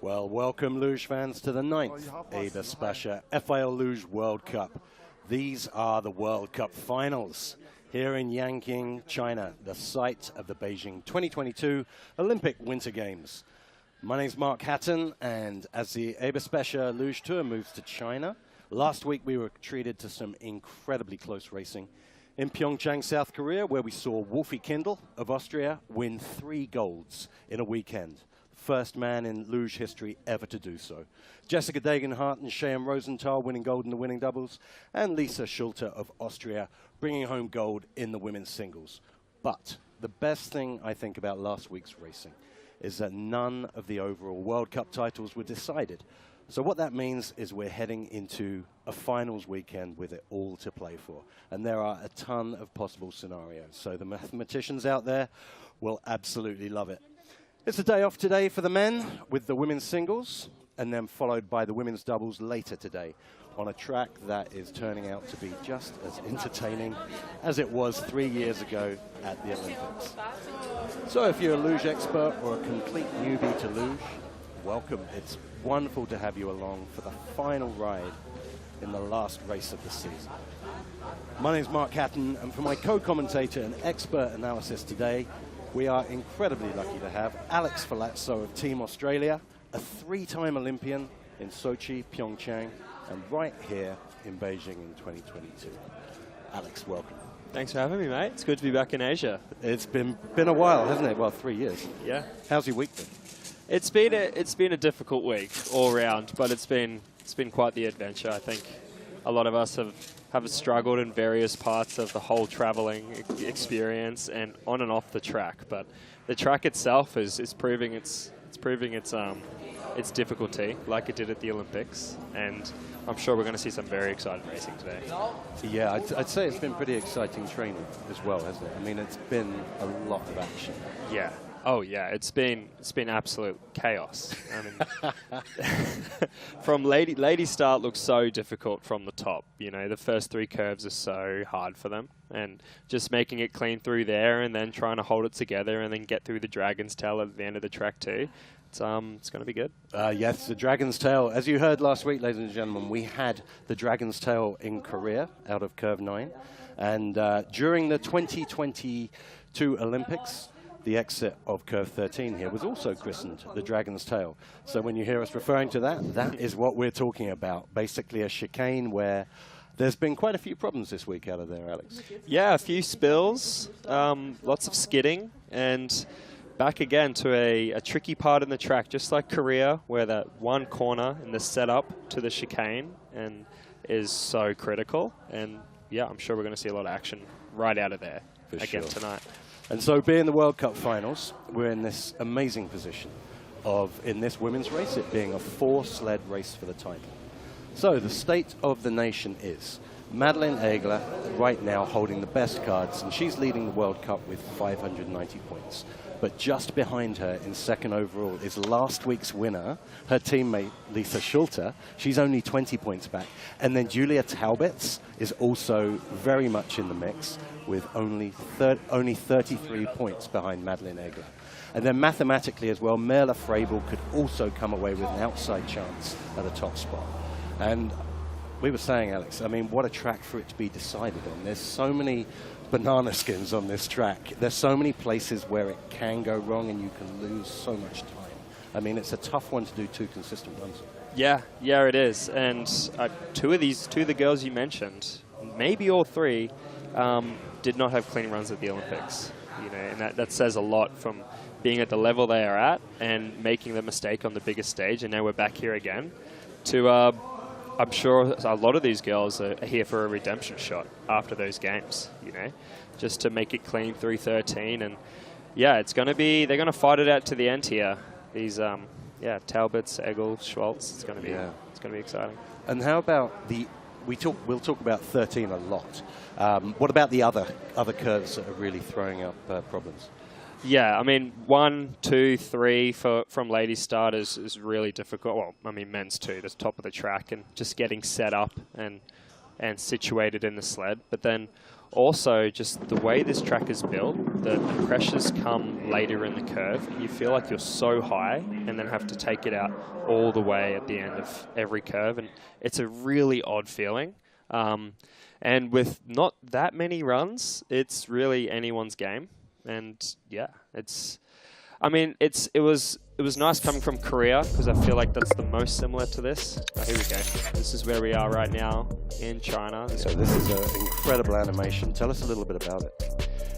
Well, welcome luge fans to the 9th EBERSPÄCHER FIL Luge World Cup. These are the World Cup finals here in YANQING, China, the site of the Beijing 2022 Olympic Winter Games. My name's Mark Hatton, and as the EBERSPÄCHER Luge Tour moves to China, last week we were treated to some incredibly close racing in Pyeongchang, South Korea, where we saw Wolfie Kindle of Austria win 3 golds in a weekend. First man in luge history ever to do so. Jessica Degenhardt and Cheyenne Rosenthal winning gold in the winning doubles, and Lisa Schulte of Austria bringing home gold in the women's singles. But the best thing I think about last week's racing is that none of the overall World Cup titles were decided. So what that means is we're heading into a finals weekend with it all to play for. And there are a ton of possible scenarios. So the mathematicians out there will absolutely love it. It's a day off today for the men with the women's singles, and then followed by the women's doubles later today on a track that is turning out to be just as entertaining as it was 3 years ago at the Olympics. So if you're a luge expert or a complete newbie to luge, welcome. It's wonderful to have you along for the final ride in the last race of the season. My name's Mark Hatton, and for my co-commentator and expert analysis today, we are incredibly lucky to have Alex Falazzo of Team Australia, a 3-time Olympian in Sochi, Pyeongchang, and right here in Beijing in 2022. Alex, welcome. Thanks for having me, mate. It's good to be back in Asia. It's been a while, hasn't it? Well, 3 years. Yeah. How's your week been? It's been a difficult week all round, but it's been quite the adventure. I think a lot of us have struggled in various parts of the whole traveling experience and on and off the track. But the track itself is proving its difficulty, like it did at the Olympics, and I'm sure we're going to see some very exciting racing today. Yeah, I'd say it's been pretty exciting training as well, hasn't it? I mean, it's been a lot of action. Yeah. Oh yeah, it's been absolute chaos. I mean, from lady start looks so difficult from the top. You know, the first 3 curves are so hard for them, and just making it clean through there, and then trying to hold it together, and then get through the Dragon's Tail at the end of the track too. It's going to be good. Yes, the Dragon's Tail. As you heard last week, ladies and gentlemen, we had the Dragon's Tail in Korea out of Curve 9, and during the 2022 Olympics, the exit of Curve 13 here was also christened the Dragon's Tail. So when you hear us referring to that, that is what we're talking about. Basically a chicane where there's been quite a few problems this week out of there, Alex. Yeah, a few spills, lots of skidding, and back again to a tricky part in the track, just like Korea, where that one corner in the setup to the chicane and is so critical. And yeah, I'm sure we're going to see a lot of action right out of there again tonight. And so being the World Cup finals, we're in this amazing position of, in this women's race, it being a 4-sled race for the title. So the state of the nation is Madeleine Egler right now holding the best cards, and she's leading the World Cup with 590 points. But just behind her in second overall is last week's winner, her teammate Lisa Schulte. She's only 20 points back. And then Julia Taubitz is also very much in the mix with only 33 points behind Madeleine Egler. And then mathematically as well, Merla Frabel could also come away with an outside chance at a top spot. And we were saying, Alex, I mean, what a track for it to be decided on. There's so many banana skins on this track. There's so many places where it can go wrong and you can lose so much time. I mean, it's a tough one to do 2 consistent runs. Yeah, it is. And two of the girls you mentioned, maybe all 3, did not have clean runs at the Olympics. You know, and that says a lot from being at the level they are at and making the mistake on the biggest stage, and now we're back here again. I'm sure a lot of these girls are here for a redemption shot after those games, you know, just to make it clean through 13. And yeah, they're going to fight it out to the end here. These, Taubitz, Egel, Schwartz, it's going to be exciting. And how about we'll talk about 13 a lot. What about the other curves that are really throwing up problems? Yeah, I mean, 1, 2, 3 from ladies starters is really difficult. Well, I mean, men's too, the top of the track, and just getting set up and situated in the sled. But then also just the way this track is built, the pressures come later in the curve. You feel like you're so high and then have to take it out all the way at the end of every curve. And it's a really odd feeling. And with not that many runs, it's really anyone's game. And yeah, I mean, it was nice coming from Korea because I feel like that's the most similar to this. Oh, here we go. This is where we are right now in China. So this is an incredible animation. Tell us a little bit about it.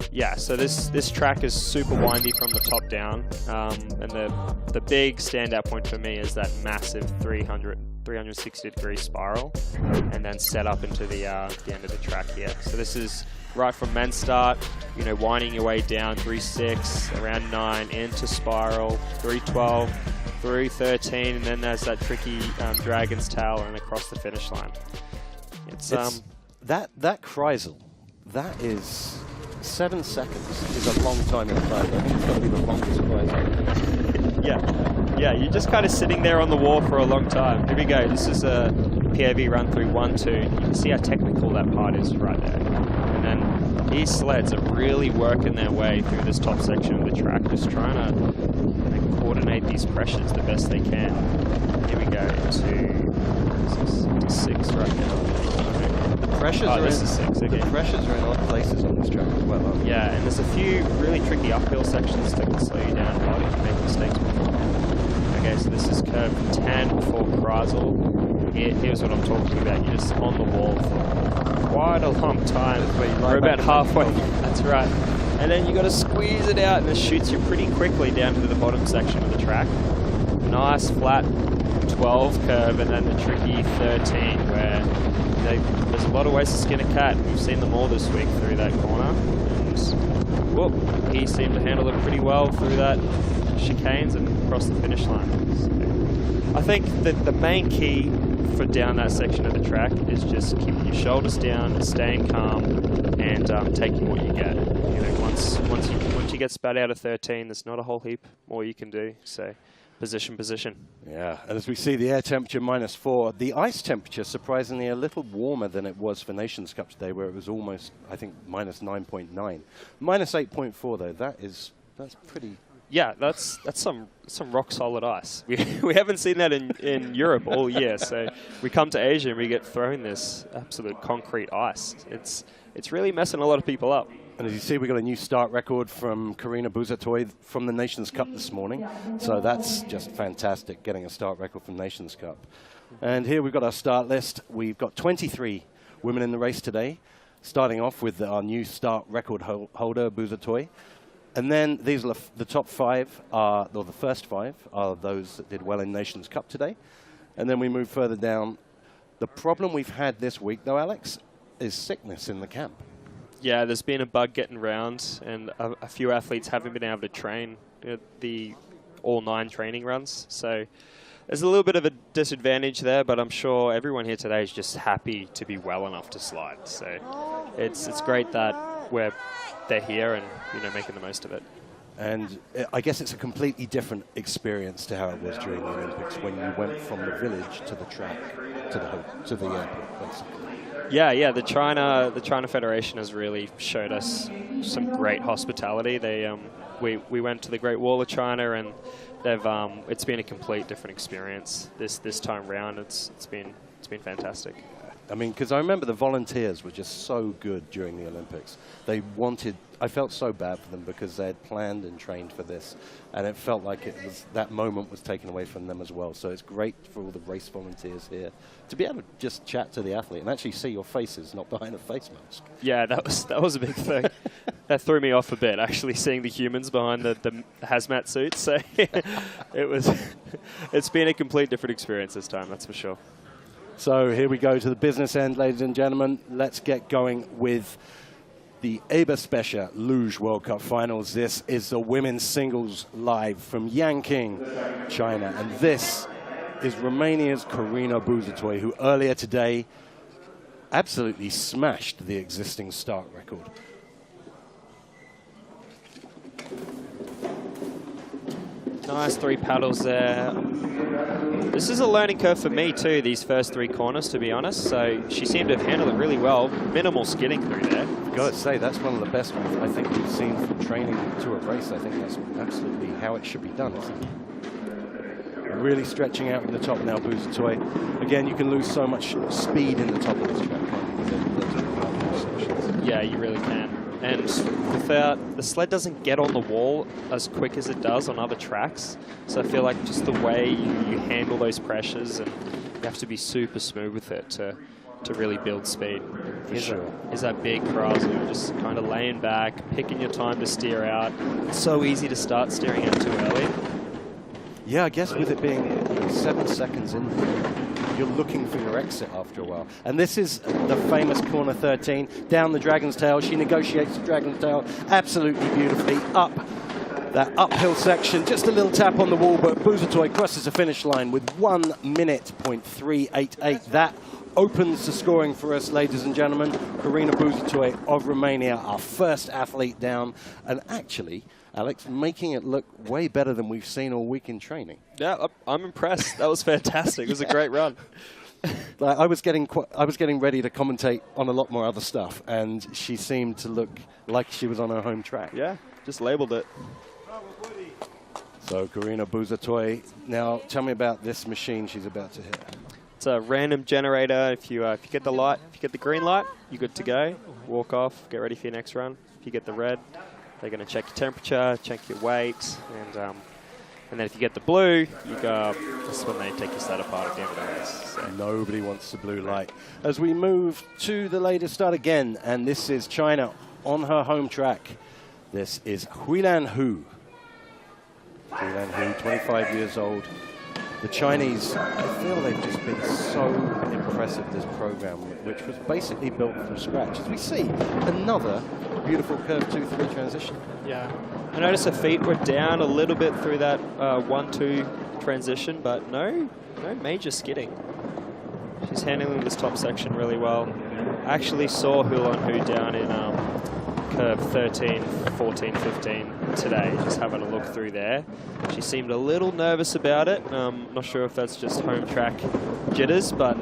Yeah, so this track is super windy from the top down, and the big standout point for me is that massive 360-degree spiral, and then set up into the end of the track here. So this is right from men's start, you know, winding your way down 3.6, around 9, into spiral, 3.12, through 13, and then there's that tricky dragon's tail and across the finish line. It's that Kreisel, that is 7 seconds is a long time in flight. I think it's got to be the longest Kreisel. Yeah, you're just kind of sitting there on the wall for a long time. Here we go. This is a PAV run through 1-2. You can see how technical that part is right there. And then these sleds are really working their way through this top section of the track, just trying to coordinate these pressures the best they can. Here we go into 6 right now. The pressures are this is 6, okay. The pressures are in odd places on this track as well, aren't they? Yeah, and there's a few really tricky uphill sections that can slow you down a lot if you make mistakes before. Okay, so this is curve 10 before Kreisel. Here's what I'm talking about. You're just on the wall for quite a long time. We're about halfway. That's right. And then you got to squeeze it out, and it shoots you pretty quickly down to the bottom section of the track. Nice flat 12 curve, and then the tricky 13 where there's a lot of ways to skin a cat. We've seen them all this week through that corner. And whoop, he seemed to handle it pretty well through that chicanes and across the finish line. So I think that the main key for down that section of the track is just keeping your shoulders down, staying calm, and taking what you get. You know, once you get spat out of 13, there's not a whole heap more you can do. So position. Yeah, and as we see the air temperature -4, the ice temperature surprisingly a little warmer than it was for Nations Cup today, where it was almost, I think, -9.9. -8.4 though, that's pretty. Yeah, that's some rock solid ice. We haven't seen that in Europe all year. So we come to Asia and we get thrown this absolute concrete ice. It's really messing a lot of people up. And as you see, we got a new start record from Karina Buzatoy from the Nations Cup this morning. So that's just fantastic, getting a start record from Nations Cup. And here we've got our start list. We've got 23 women in the race today, starting off with our new start record holder, Buzatoy. And then these are the top 5, or the first 5, are those that did well in Nations Cup today. And then we move further down. The problem we've had this week, though, Alex, is sickness in the camp. Yeah, there's been a bug getting around, and a few athletes haven't been able to train the all 9 training runs. So there's a little bit of a disadvantage there, but I'm sure everyone here today is just happy to be well enough to slide. So it's great that they're here and making the most of it. And I guess it's a completely different experience to how it was during the Olympics when you went from the village to the track to the airport, basically. Yeah. The China Federation has really showed us some great hospitality. We went to the Great Wall of China, and it's been a complete different experience this time round. It's been fantastic. I mean, because I remember the volunteers were just so good during the Olympics. I felt so bad for them because they had planned and trained for this, and it felt like that moment was taken away from them as well. So it's great for all the race volunteers here to be able to just chat to the athlete and actually see your faces, not behind a face mask. Yeah, that was a big thing. That threw me off a bit, actually, seeing the humans behind the hazmat suits. So it's been a complete different experience this time, that's for sure. So here we go to the business end, ladies and gentlemen. Let's get going with the EBERSPÄCHER Luge World Cup Finals. This is the women's singles live from YANQING, China. And this is Romania's Karina Buzatoy, who earlier today absolutely smashed the existing start record. Nice 3 paddles there. This is a learning curve for me too, these first 3 corners, to be honest. So she seemed to have handled it really well. Minimal skidding through there. I've got to say, that's one of the best I think we've seen from training to a race. I think that's absolutely how it should be done, isn't it? Really stretching out in the top now, Bouzatoy. Again, you can lose so much speed in the top of this track, can't you? Yeah, you really can. And without, the sled doesn't get on the wall as quick as it does on other tracks. So I feel like just the way you handle those pressures, and you have to be super smooth with it to really build speed. Here's that big Karazu, just kind of laying back, picking your time to steer out. It's so easy to start steering out too early. Yeah, I guess with it being 7 seconds in, you're looking for your exit after a while. And this is the famous corner 13, down the Dragon's Tail. She negotiates the Dragon's Tail absolutely beautifully up that uphill section. Just a little tap on the wall, but Bouzatoy crosses the finish line with 1:388. That opens the scoring for us, ladies and gentlemen. Karina Bouzatoy of Romania, our first athlete down. And actually, Alex, making it look way better than we've seen all week in training. Yeah, I'm impressed. That was fantastic. It was a great run. Like, I was getting ready to commentate on a lot more other stuff, and she seemed to look like she was on her home track. Yeah, just labeled it. So Karina Bouzatoy, now tell me about this machine she's about to hit. It's a random generator. If you get the light, if you get the green light, you're good to go. Walk off, get ready for your next run. If you get the red, they're going to check your temperature, check your weight, and then if you get the blue, you go. That's when they take your sled apart at the end of the race. So. Nobody wants the blue light. As we move to the latest start again, and this is China on her home track. This is Huilan Hu. Huilan Hu, 25 years old. The Chinese, I feel they've just been so impressive, this program, which was basically built from scratch. As we see, another beautiful curve 2-3 transition. Yeah. I noticed her feet were down a little bit through that 1-2 transition, but no major skidding. She's handling this top section really well. I actually saw Huilan Hu down in curve 13, 14, 15 today, just having a look through there. She seemed a little nervous about it. Not sure if that's just home track jitters, but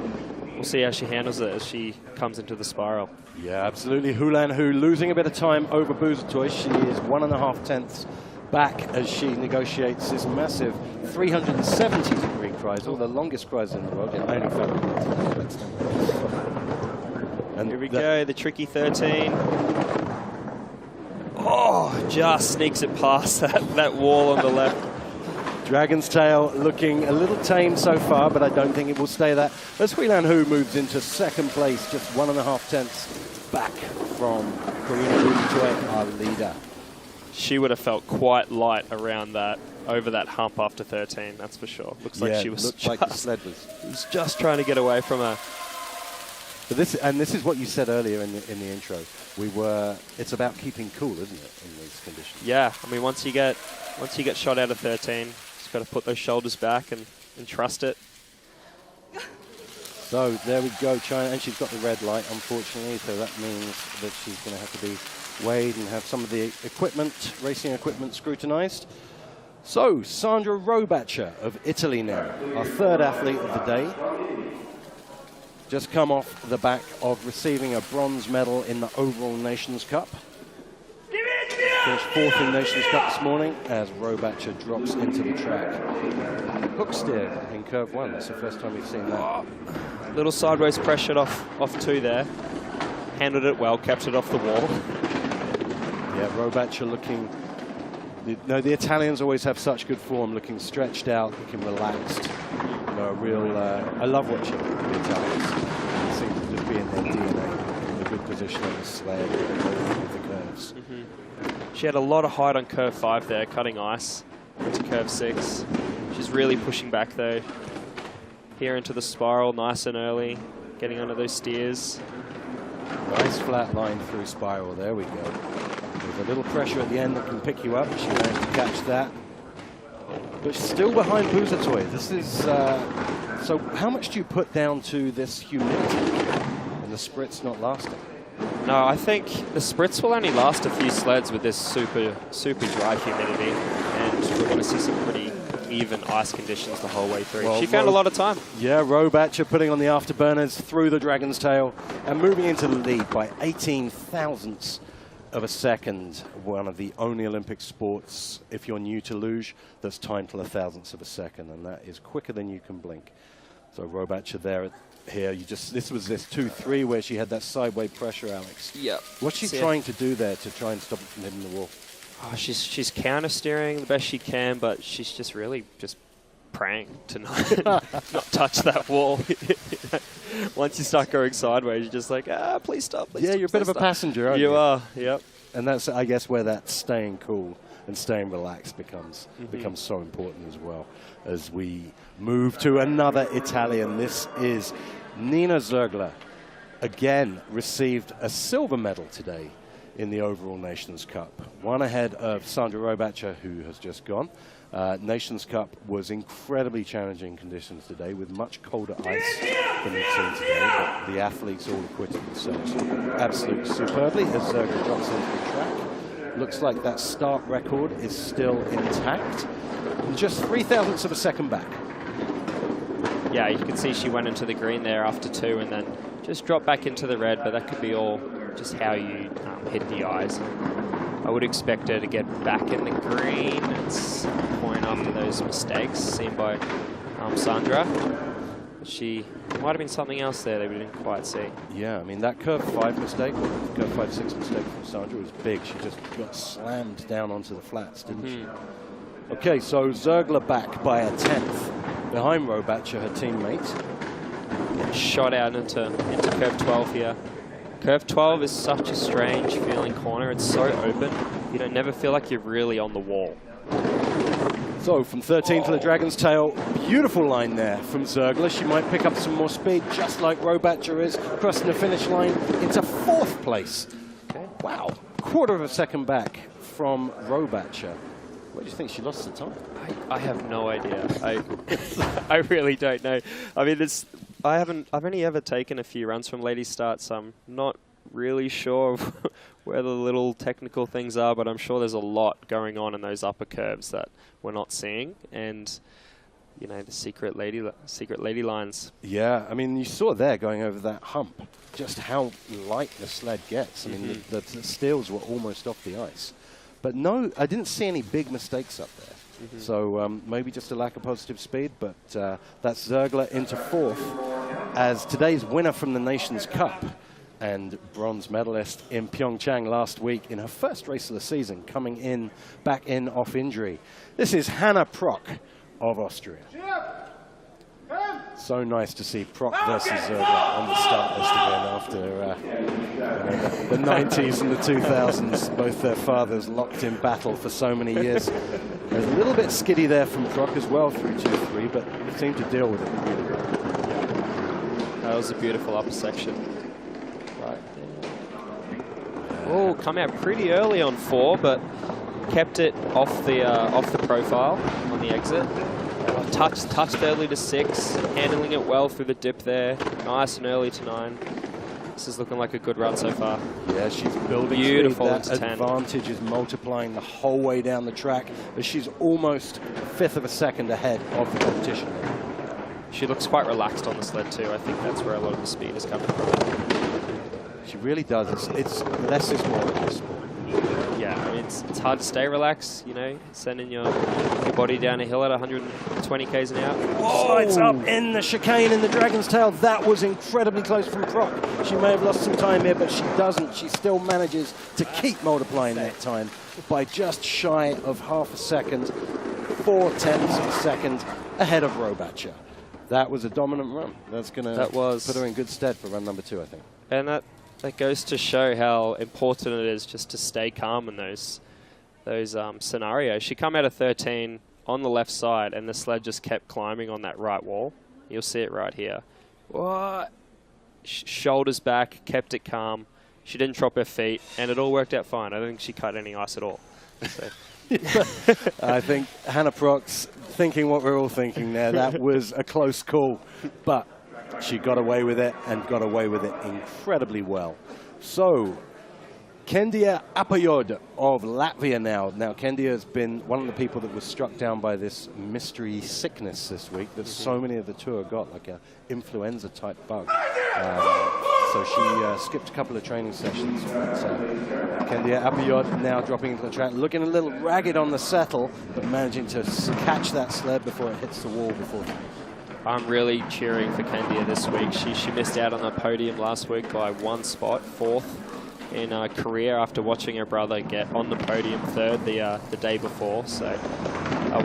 we'll see how she handles it as she comes into the spiral. Yeah, absolutely. Huilan Hu losing a bit of time over Bouzatoy. She is 1.5 tenths back as she negotiates this massive 370-degree cruise, the longest cruise in the world. Yeah, I only found it. And here we go, the tricky 13. Oh, just sneaks it past that wall on the left. Dragon's Tail looking a little tame so far, but I don't think it will stay that. As Huilan Hu moves into second place, just 1.5 tenths back from Karina Bouzatoy, our leader. She would have felt quite light around that, over that hump after 13, that's for sure. Looks like she was just, like the sled was just trying to get away from her. But this is what you said earlier in the intro. It's about keeping cool, isn't it, in these conditions? Yeah, I mean, once you get shot out of 13, just got to put those shoulders back and trust it. So there we go, China, and she's got the red light, unfortunately, so that means that she's going to have to be weighed and have some of the racing equipment scrutinized. So, Sandra Robacher of Italy now, our third athlete of the day. Just come off the back of receiving a bronze medal in the overall Nations Cup. Finished 4th in Nations Cup this morning as Robacher drops into the track. Hook steer in curve 1. That's the first time we've seen that. Little sideways pressure off 2 there. Handled it well, kept it off the wall. Yeah, Robacher looking... the Italians always have such good form, looking stretched out, looking relaxed. I love watching the Italians. They seem to just be in their DNA, in a good position on the sled, with the curves. She had a lot of height on curve 5 there, cutting ice into curve 6. She's really pushing back though. Here into the spiral, nice and early, getting onto those steers. Nice flat line through spiral, there we go. With a little pressure at the end that can pick you up, she managed to catch that. But she's still behind Bouzatoy. This is, so how much do you put down to this humidity and the spritz not lasting? No, I think the spritz will only last a few sleds with this super dry humidity, and we're going to see some even ice conditions the whole way through. Well, she found a lot of time. Yeah, Robatcher putting on the afterburners through the Dragon's Tail and moving into the lead by 18 thousandths of a second. One of the only Olympic sports, if you're new to luge, that's timed to the thousandths of a second, and that is quicker than you can blink. So Robatcher there. Here, this was this 2-3 where she had that sideway pressure, Alex. Yeah. What's she trying to do there to try and stop it from hitting the wall? Oh, she's counter steering the best she can, but she's just really just praying to not touch that wall. Once you start going sideways, you're just like, please stop. Please yeah, stop, you're a bit of a passenger, aren't you? You are. Yep. And that's, I guess, where that staying cool and staying relaxed becomes so important as well. As we move to another Italian, this is Nina Zergler. Again, received a silver medal today in the overall Nations Cup. One ahead of Sandra Robatcher, who has just gone. Nations Cup was incredibly challenging conditions today with much colder ice than we've seen today, but the athletes all acquitted themselves absolutely superbly as Zergler drops into the track. Looks like that start record is still intact. Just 3 thousandths of a second back. Yeah, you can see she went into the green there after 2 and then just dropped back into the red, but that could be all just how you hit the eyes. I would expect her to get back in the green at some point after those mistakes seen by Sandra. She might have been something else there that we didn't quite see. Yeah, I mean, that curve 5 mistake, curve 5-6 mistake from Sandra was big. She just got slammed down onto the flats, didn't she? Okay, so Zergler back by a 10th. Behind Robatcher, her teammate. Shot out into curve 12 here. Curve 12 is such a strange feeling corner. It's so open. You don't never feel like you're really on the wall. So from 13 to the Dragon's Tail, beautiful line there from Zergler. She might pick up some more speed, just like Robatcher is, crossing the finish line into 4th place. Okay. Wow, quarter of a second back from Robatcher. Where do you think she lost the time? I have no idea. I really don't know. I mean, I've only ever taken a few runs from ladies start, so I'm not really sure where the little technical things are, but I'm sure there's a lot going on in those upper curves that we're not seeing, and you know, the secret lady lines. Yeah, I mean, you saw there going over that hump just how light the sled gets. I mean, the steels were almost off the ice. But no, I didn't see any big mistakes up there. So maybe just a lack of positive speed, but that's Zergler into 4th as today's winner from the Nations Cup and bronze medalist in Pyeongchang last week in her first race of the season, coming in, back in off injury. This is Hannah Prock of Austria. So nice to see Prock versus Zergler on the start list again after the 90s and the 2000s. Both their fathers locked in battle for so many years. A little bit skiddy there from Prock as well through 2-3, but seemed to deal with it really well. That was a beautiful upper section. Right there. Oh, come out pretty early on 4, but kept it off the profile on the exit. Touched early to 6, handling it well through the dip there. Nice and early to 9. This is looking like a good run so far. Yeah, she's building beautiful speed. That into 10. Advantage is multiplying the whole way down the track, as she's almost 1/5 of a second ahead of the competition. She looks quite relaxed on the sled too. I think that's where a lot of the speed is coming from. She really does. It's less is more in this sport. Yeah, I mean, it's hard to stay relaxed, you know, sending your body down a hill at 120 k's an hour. Slides up in the chicane in the Dragon's Tail. That was incredibly close from Prock. She may have lost some time here, but she doesn't. She still manages to keep multiplying that time by just shy of half a second, 4/10 of a second ahead of Robatcher. That was a dominant run. That's going to put her in good stead for run number 2, I think. And that goes to show how important it is just to stay calm in those scenarios. She come out of 13 on the left side, and the sled just kept climbing on that right wall. You'll see it right here. What? Shoulders back, kept it calm. She didn't drop her feet, and it all worked out fine. I don't think she cut any ice at all. So. I think Hannah Prock's thinking what we're all thinking there. That was a close call, but she got away with it and got away with it incredibly well. So Kendia Apayod of Latvia now. Now, Kendia has been one of the people that was struck down by this mystery sickness this week that so many of the tour got, like an influenza-type bug. So she skipped a couple of training sessions. Kendia Apayod now dropping into the track, looking a little ragged on the settle, but managing to catch that sled before it hits the wall. I'm really cheering for Kendia this week. She missed out on the podium last week by 1 spot, 4th in her career after watching her brother get on the podium 3rd the day before. So I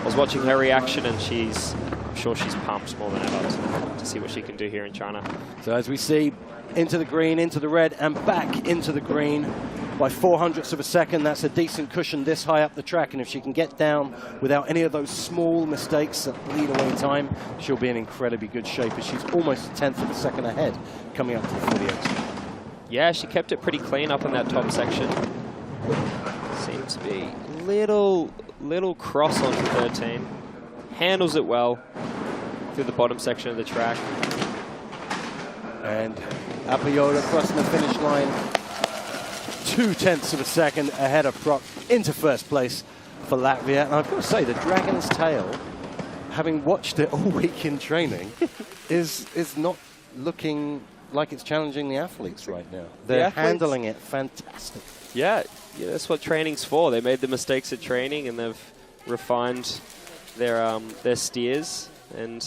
was watching her reaction, and I'm sure she's pumped more than ever to see what she can do here in China. So as we see, into the green, into the red, and back into the green by 0.04 of a second. That's a decent cushion this high up the track, and if she can get down without any of those small mistakes that bleed away time, she'll be in incredibly good shape, as she's almost a 10th of a second ahead coming up to the 48. Yeah, she kept it pretty clean up in that top section. Seemed to be little cross on 13. Handles it well through the bottom section of the track. And Apayod crossing the finish line 0.2 of a second ahead of Proc into first place for Latvia. And I've got to say, the Dragon's Tail, having watched it all week in training, is not looking like it's challenging the athletes right now. They're handling it fantastic. Yeah, that's what training's for. They made the mistakes at training, and they've refined their steers, and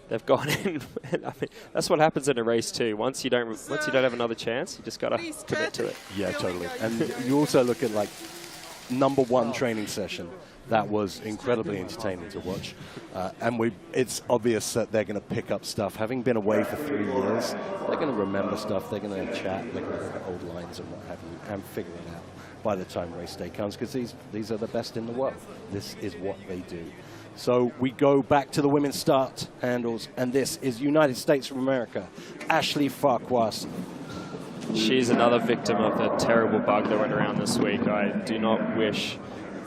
they've gone in. And I mean, that's what happens in a race too. Once you don't have another chance, you just gotta commit to it. Yeah, totally. And you also look at like #1 training session. That was incredibly entertaining to watch. And it's obvious that they're going to pick up stuff. Having been away for 3 years, they're going to remember stuff. They're going to chat. They're going to look at old lines and what have you, and figure it out by the time race day comes, because these are the best in the world. This is what they do. So we go back to the women's start handles, and this is United States of America, Ashley Farquharson. She's another victim of the terrible bug that went around this week. I do not wish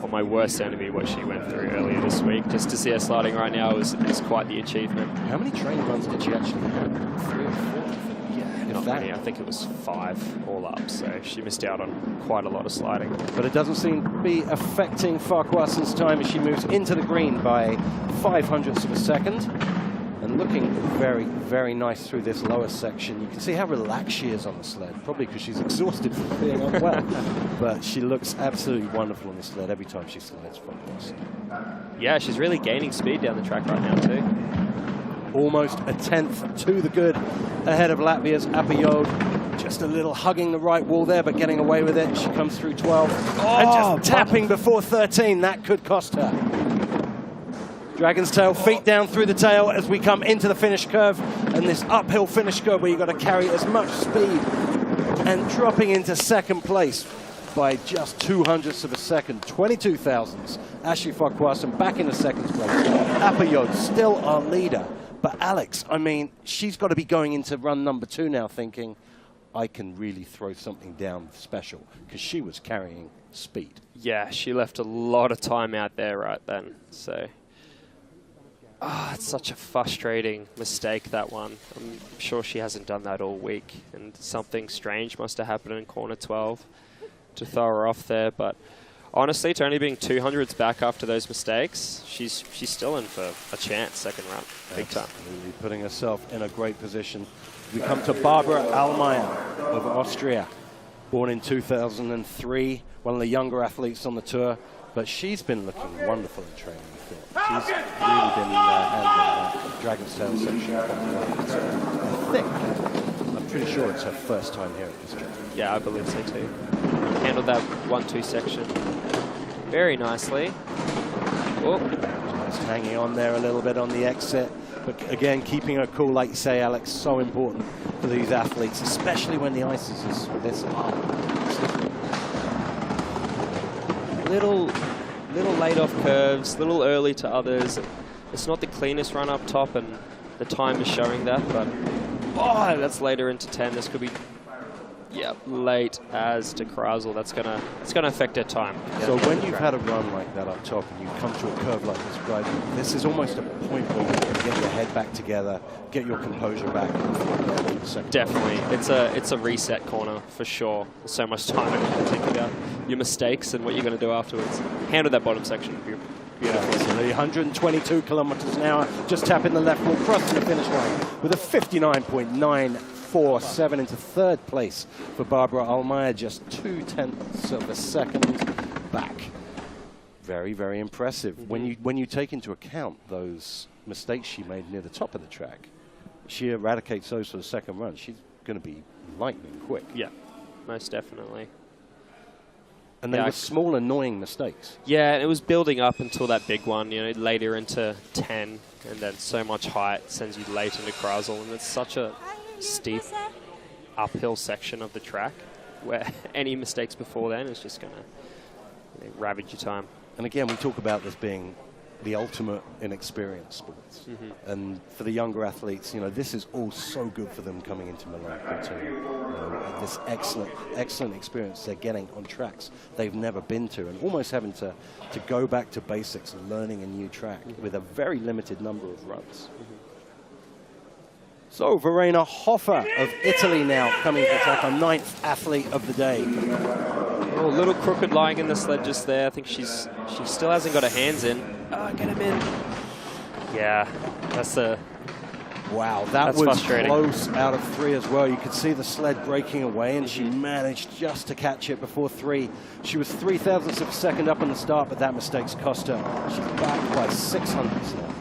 on my worst enemy what she went through earlier this week. Just to see her sliding right now is quite the achievement. How many training runs did she actually have? 3 or 4? Yeah, not many. I think it was 5 all up, so she missed out on quite a lot of sliding. But it doesn't seem to be affecting Farquharson's time as she moves into the green by 0.05 of a second. And looking very, very nice through this lower section. You can see how relaxed she is on the sled, probably because she's exhausted from being unwell. But she looks absolutely wonderful on the sled every time she slides from us. Yeah, she's really gaining speed down the track right now too. Almost a 10th to the good ahead of Latvia's Apayod. Just a little hugging the right wall there, but getting away with it. She comes through 12. And just tapping before 13. That could cost her. Dragon's Tail, feet down through the tail as we come into the finish curve, and this uphill finish curve where you've got to carry as much speed, and dropping into second place by just 0.02 of a second, 22 thousandths. Ashley Farquharson back in the second place. Apayod still our leader, but Alex, I mean, she's got to be going into run #2 now thinking, I can really throw something down special, because she was carrying speed. Yeah, she left a lot of time out there right then, so. It's such a frustrating mistake, that one. I'm sure she hasn't done that all week, and something strange must have happened in corner 12 to throw her off there. But honestly, to only being 200s back after those mistakes, she's still in for a chance second run, big time. Absolutely, putting herself in a great position. We come to Barbara Allmeyer of Austria, born in 2003, one of the younger athletes on the tour, but she's been looking wonderful in training. She's really been handling that Dragon's Tail section quite well. So I'm pretty sure it's her first time here at this track. Yeah, I believe so too. Handled that 1-2 section very nicely. Oh. Just hanging on there a little bit on the exit. But again, keeping her cool, like you say, Alex, so important for these athletes, especially when the ice is this hard. Little late off curves, little early to others. It's not the cleanest run up top, and the time is showing that, but that's later into 10. This could be Yeah, late as to Krasel. That's gonna affect her time. So when you've had a run like that up top and you come to a curve like this, right, this is almost a point where you can get your head back together, get your composure back. Definitely, it's a reset corner for sure. There's so much time in it to think about your mistakes and what you're going to do afterwards. Handle that bottom section. Beautiful. So the 122 kilometers an hour, just tapping the left wall, crossing the finish line with a 59.947 into third place for Barbara Almayer, just 0.2 of a second back. Very, very impressive. Mm-hmm. When you take into account those mistakes she made near the top of the track, she eradicates those for the second run. She's going to be lightning quick. Yeah, most definitely. And they were small, annoying mistakes. Yeah, and it was building up until that big one, you know, later into 10, and then so much height sends you late into Krasel, and it's such a steep uphill section of the track where any mistakes before then is just going to ravage your time. And again, we talk about this being the ultimate in experience sports. And for the younger athletes, you know, this is all so good for them coming into Milan. This excellent experience they're getting on tracks they've never been to, and almost having to go back to basics and learning a new track with a very limited number of runs. So Verena Hoffer of Italy now coming to the track, our 9th athlete of the day. Oh, a little crooked lying in the sled just there. I think she still hasn't got her hands in. Oh, get him in. Yeah, that's a... Wow, that's was frustrating. Close out of 3 as well. You could see the sled breaking away, and she managed just to catch it before 3. She was 0.03 of a second up on the start, but that mistake's cost her. She's back by 600s now.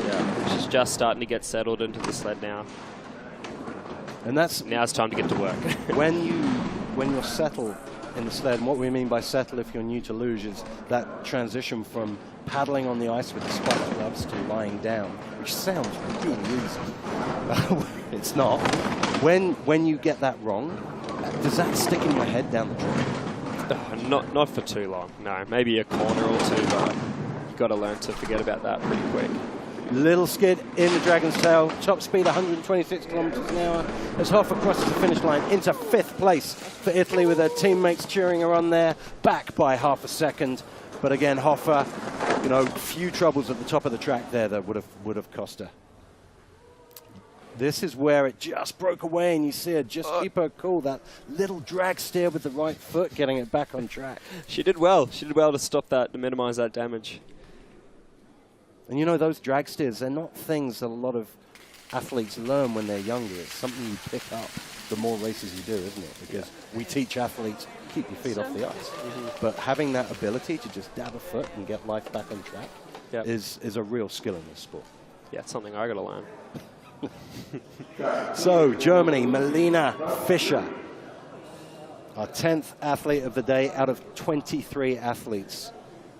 Yeah, she's just starting to get settled into the sled now. And that's now it's time to get to work. when you're settled in the sled, and what we mean by settle if you're new to luge is that transition from paddling on the ice with the spiked gloves to lying down, which sounds really easy. It's not. When you get that wrong, does that stick in your head down the track? Not for too long. No, maybe a corner or two, but you've got to learn to forget about that pretty quick. Little skid in the Dragon's Tail, top speed 126 kilometers an hour as Hoffer crosses the finish line into 5th place for Italy with her teammates cheering her on there, back by half a second. But again, Hoffer, you know, few troubles at the top of the track there that would have cost her. This is where it just broke away, and you see her just keep her cool. That little drag steer with the right foot, getting it back on track. She did well. She did well to stop that, to minimize that damage. And you know, those drag steers, they're not things that a lot of athletes learn when they're younger. It's something you pick up the more races you do, isn't it? Because we teach athletes, keep your feet off the ice. But having that ability to just dab a foot and get life back on track is a real skill in this sport. Yeah, it's something I got to learn. So, Germany, Melina Fischer, our 10th athlete of the day out of 23 athletes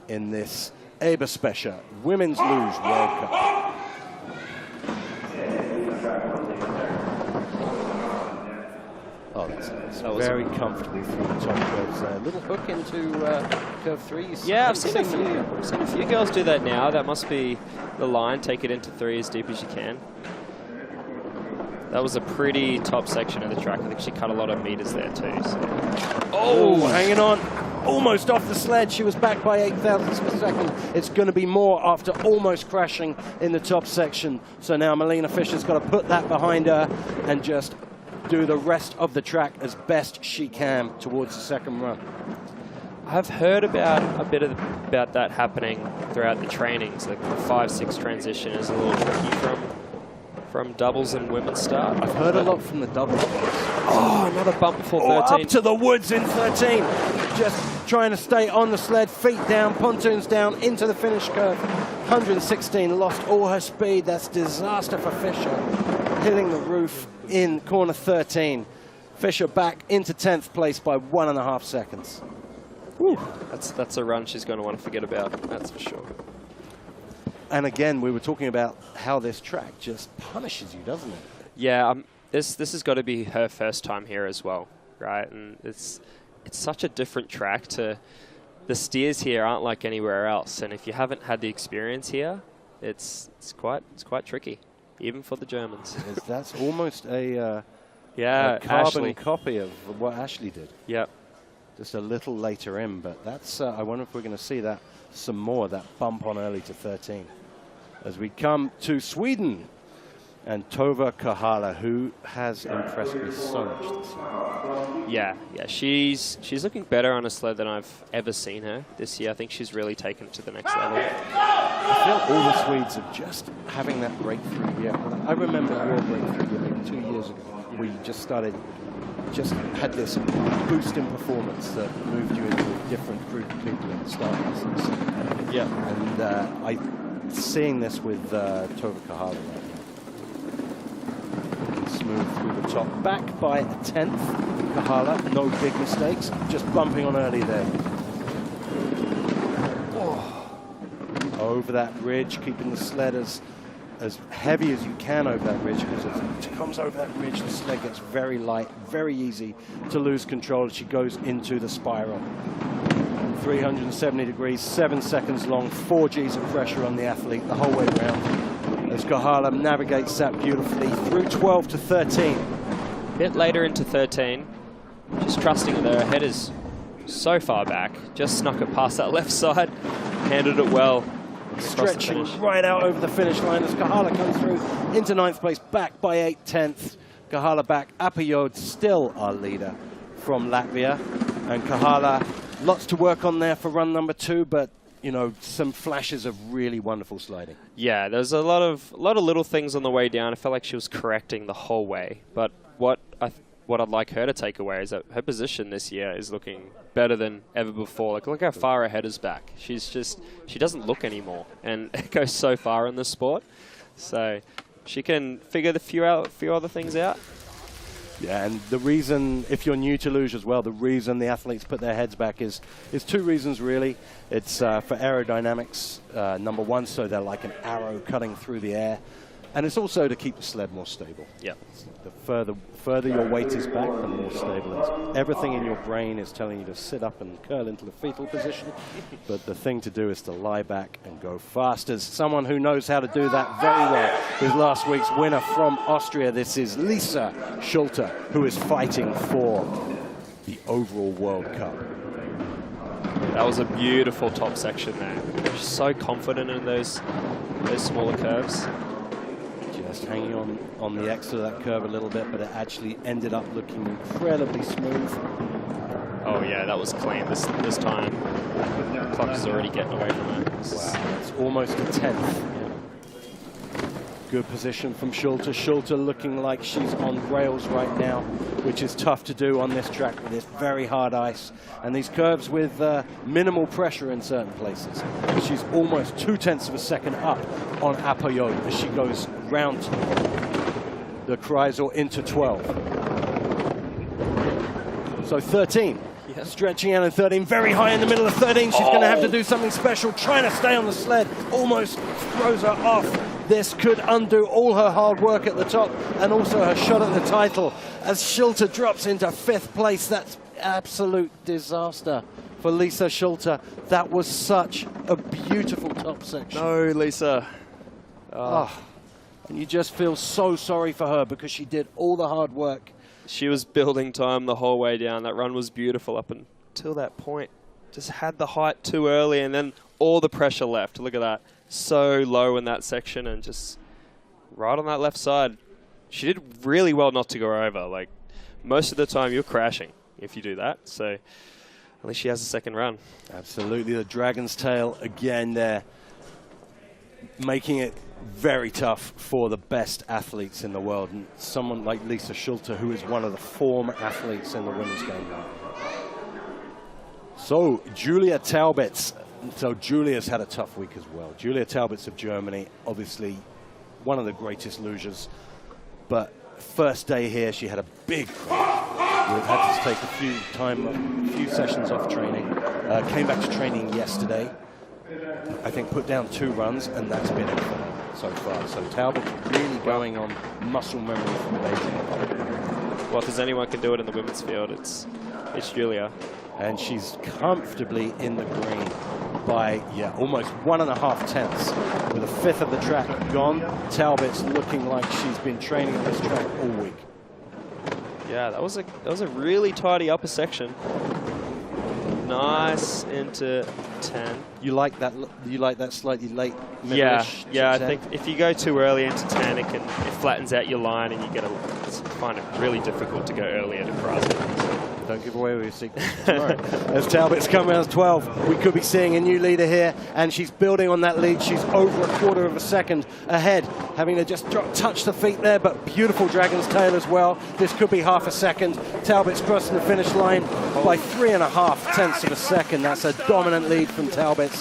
in this EBERSPÄCHER Women's Luge World Cup. Oh, that's very comfortable through the top curves there. Little hook into curve 3. Yeah, I've seen a few girls do that now. That must be the line. Take it into 3 as deep as you can. That was a pretty top section of the track. I think she cut a lot of meters there too. So. Oh, hanging on. Almost off the sled. She was back by 0.08 of a second. It's going to be more after almost crashing in the top section. So now Melina Fischer's got to put that behind her and just do the rest of the track as best she can towards the second run. I've heard about a bit about that happening throughout the trainings. Like the 5-6 transition is a little tricky from doubles and women's start. I've heard a lot from the doubles. Oh, another bump before 13. Up to the woods in 13. Just trying to stay on the sled, feet down, pontoons down, into the finish curve. 116, lost all her speed. That's disaster for Fischer. Hitting the roof in corner 13. Fischer back into 10th place by 1.5 seconds. Woo. That's a run she's going to want to forget about, that's for sure. And again, we were talking about how this track just punishes you, doesn't it? Yeah, this has got to be her first time here as well, right? And it's such a different track to the steers here aren't like anywhere else. And if you haven't had the experience here, it's quite tricky, even for the Germans. That's almost a Yeah, a carbon Ashley. copy of what Ashley did. Yep. Just a little later in, but that's, I wonder if we're going to see that some more, that bump on early to 13. As we come to Sweden and Tova Kahala, who has impressed me so much this year. Yeah, she's looking better on a sled than I've ever seen her this year. I think she's really taken it to the next level. I feel all the Swedes are just having that breakthrough year. I remember your breakthrough year maybe 2 years ago. We just had this boost in performance that moved you into a different group of people at the start of the season. Yeah. And I'm seeing this with Tova Kahala right now. Smooth through the top, back by a 10th. Kahala, no big mistakes, just bumping on early there. Oh. Over that ridge, keeping the sled as heavy as you can over that ridge, because as it comes over that ridge, the sled gets very light, very easy to lose control as she goes into the spiral. 370 degrees, 7 seconds long, 4 Gs of pressure on the athlete the whole way around. As Kahala navigates that beautifully through 12 to 13. A bit later into 13, just trusting it there. Her head is so far back, just snuck it past that left side, handled it well. Stretching right out over the finish line as Kahala comes through into 9th place, back by 8/10. Kahala back, Apajod still our leader from Latvia. And Kahala, lots to work on there for run number 2, but you know, some flashes of really wonderful sliding. Yeah, there's a lot of little things on the way down. I felt like she was correcting the whole way. But what I'd like her to take away is that her position this year is looking better than ever before. Like, look how far her head is back. She doesn't look anymore, and it goes so far in this sport. So she can figure the few other things out. Yeah, and the reason, if you're new to luge as well, the reason the athletes put their heads back is 2 reasons, really. It's for aerodynamics, number 1, so they're like an arrow cutting through the air. And it's also to keep the sled more stable. Yeah. The further your weight is back, the more stable it is. Everything in your brain is telling you to sit up and curl into the fetal position. But the thing to do is to lie back and go fast. As someone who knows how to do that very well is last week's winner from Austria. This is Lisa Schulte, who is fighting for the overall World Cup. That was a beautiful top section there. She's so confident in those smaller curves. Just hanging on the X of that curve a little bit, but it actually ended up looking incredibly smooth. Oh yeah, that was clean this time. The clock is already getting away from her. Wow, it's almost a 10th. Good position from Schulte. Schulte looking like she's on rails right now, which is tough to do on this track with this very hard ice. And these curves with minimal pressure in certain places. She's almost 0.2 of a second up on Apajod as she goes round the Kreisel into 12. So 13. Yeah. Stretching out in 13, very high in the middle of 13. She's going to have to do something special, trying to stay on the sled. Almost throws her off. This could undo all her hard work at the top and also her shot at the title. As Schulte drops into 5th place, that's absolute disaster for Lisa Schulte. That was such a beautiful top section. No, Lisa. Oh. And you just feel so sorry for her because she did all the hard work. She was building time the whole way down. That run was beautiful up until that point. Just had the height too early and then all the pressure left. Look at that. So low in that section and just right on that left side. She did really well not to go over. Like, most of the time you're crashing if you do that. So at least she has a second run. Absolutely. The Dragon's Tail again there, making it very tough for the best athletes in the world. And someone like Lisa Schulte, who is one of the former athletes in the women's game. So Julia Taubitz. So Julia's had a tough week as well. Julia Taubitz of Germany, obviously one of the greatest lugers. But first day here, she had a big crash. We've had to take a few sessions off training. Came back to training yesterday. I think put down 2 runs, and that's been it so far. So Taubitz really going on muscle memory from Beijing. Well, if there's anyone can do it in the women's field, it's Julia. And she's comfortably in the green by, almost 1.5 tenths. With a 5th of the track gone, Taubitz looking like she's been training on this track all week. Yeah, that was a really tidy upper section. Nice into 10. You like that? You like that slightly late? Yeah, yeah. I think if you go too early into 10, it flattens out your line, and you find it really difficult to go earlier to cross it. Don't give away your secrets tomorrow. As Talbot's come around 12, we could be seeing a new leader here, and she's building on that lead. She's over a quarter of a second ahead, having to just touch the feet there, but beautiful Dragon's Tail as well. This could be half a second. Talbot's crossing the finish line by 3.5 tenths of a second. That's a dominant lead from Talbot's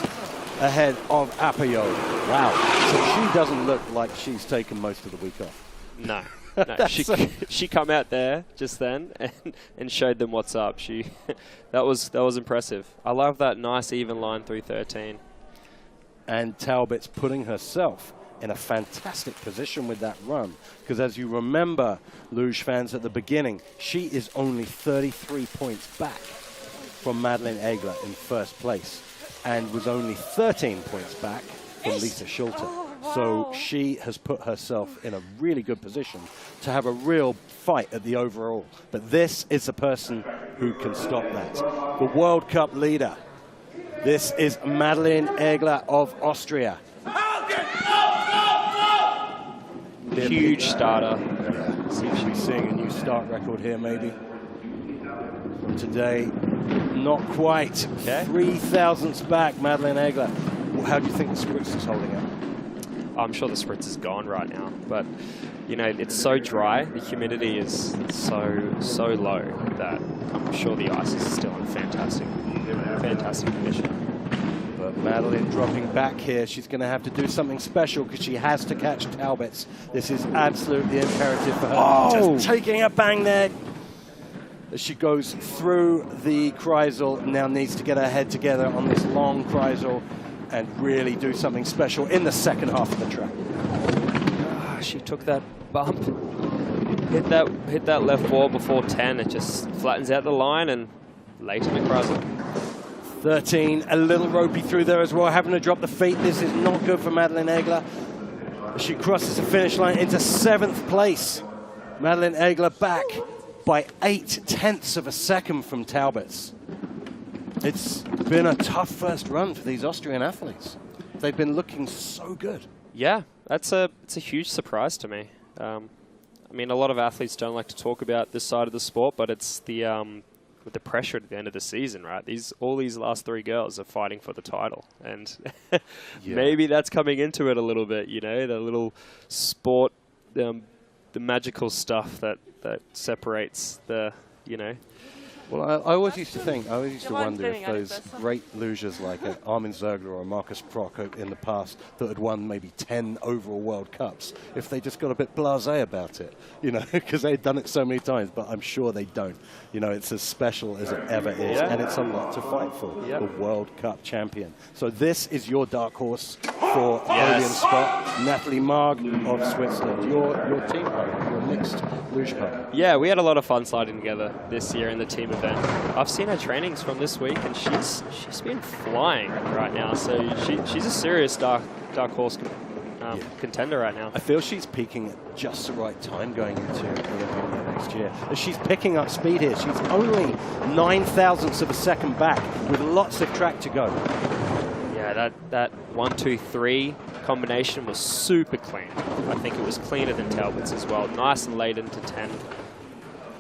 ahead of Apayo. Wow. So she doesn't look like she's taken most of the week off. No. No, she come out there just then and showed them what's up. That was impressive. I love that nice even line through 13. And Talbot's putting herself in a fantastic position with that run, because as you remember, Luge fans, at the beginning, she is only 33 points back from Madeleine Egler in first place, and was only 13 points back from Lisa Schulte. So she has put herself in a really good position to have a real fight at the overall. But this is the person who can stop that. The World Cup leader. This is Madeleine Egler of Austria. Huge starter. Yeah. Seems to be seeing a new start record here, maybe. Today, not quite. Okay. 3 thousandths back, Madeleine Egler. How do you think the Spritz is holding up? I'm sure the Spritz is gone right now, but you know, it's so dry, the humidity is so low that I'm sure the ice is still in fantastic condition. But Madeleine dropping back here, she's going to have to do something special because she has to catch Talbot's. This is absolutely imperative for her. Oh! Just taking a bang there. As she goes through the Kreisel, now needs to get her head together on this long Kreisel and really do something special in the second half of the track. She took that bump, hit that left wall before 10. It just flattens out the line and late in the Kreisel. 13, a little ropey through there as well, having to drop the feet. This is not good for Madeleine Egler. She crosses the finish line into 7th place. Madeleine Egler back by 8 tenths of a second from Talbot's. It's been a tough first run for these Austrian athletes. They've been looking so good. Yeah, it's a huge surprise to me. I mean, a lot of athletes don't like to talk about this side of the sport, but it's with the pressure at the end of the season, right? All these last 3 girls are fighting for the title, and maybe that's coming into it a little bit. You know, the little sport, the magical stuff that separates the, you know. Well, I always used to wonder if those great lugers like Armin Zergler or Marcus Prock in the past that had won maybe 10 overall World Cups, if they just got a bit blasé about it, you know, because they'd done it so many times, but I'm sure they don't. You know, it's as special as it ever is, and it's a lot to fight for, the World Cup champion. So this is your dark horse for podium spot, Natalie Marg of Switzerland, your team partner, your mixed luge partner. Yeah, we had a lot of fun sliding together this year in the team event. I've seen her trainings from this week, and she's been flying right now. So she's a serious dark horse contender right now. I feel she's peaking at just the right time going into Olympia next year. As she's picking up speed here, she's only 9 thousandths of a second back with lots of track to go. Yeah, that 1, 2, 3 combination was super clean. I think it was cleaner than Talbot's as well. Nice and late into 10.